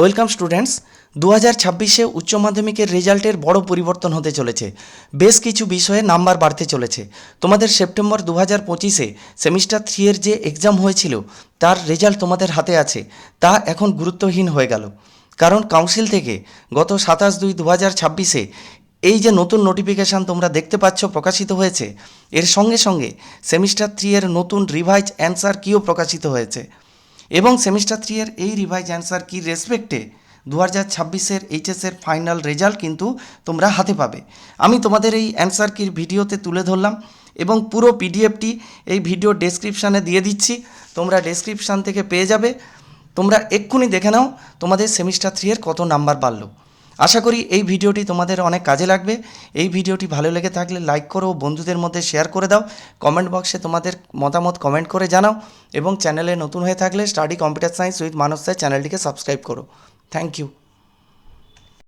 Welcome students. 2026-এ উচ্চ মাধ্যমিকের রেজাল্টের বড় পরিবর্তন হতে চলেছে। বেশ কিছু বিষয়ে নাম্বার বাড়তে চলেছে। তোমাদের সেপ্টেম্বর 2025-এ সেমিস্টার 3-এর যে এক্সাম হয়েছিল তার রেজাল্ট তোমাদের হাতে আছে, তা এখন গুরুত্বহীন হয়ে গেল। কারণ কাউন্সিল থেকে গত 27/2/2026-এ এই যে নতুন নোটিফিকেশান তোমরা দেখতে পাচ্ছ প্রকাশিত হয়েছে, এর সঙ্গে সঙ্গে সেমিস্টার 3-এর নতুন রিভাইজ অ্যান্সার কিও প্রকাশিত হয়েছে। এবং সেমিস্টার 3-এর এই রিভাইজ অ্যান্সার কি রেসপেক্টে 2026-এর এইচএসের ফাইনাল রেজাল্ট কিন্তু তোমরা হাতে পাবে। আমি তোমাদের এই অ্যান্সার কির ভিডিওতে তুলে ধরলাম এবং পুরো পিডিএফটি এই ভিডিও ডেসক্রিপশানে দিয়ে দিচ্ছি, তোমরা ডেসক্রিপশান থেকে পেয়ে যাবে। তোমরা এক্ষুনি দেখে নাও তোমাদের সেমিস্টার 3-এর কত নাম্বার বাড়লো। আশা করি এই ভিডিওটি তোমাদের অনেক কাজে লাগবে। এই ভিডিওটি ভালো লেগে থাকলে লাইক করো, বন্ধুদের মধ্যে শেয়ার করে দাও, কমেন্ট বক্সে তোমাদের মতামত কমেন্ট করে জানাও এবং চ্যানেলে নতুন হয়ে থাকলে study computer science with Manas sir চ্যানেলটিকে সাবস্ক্রাইব করো। Thank you.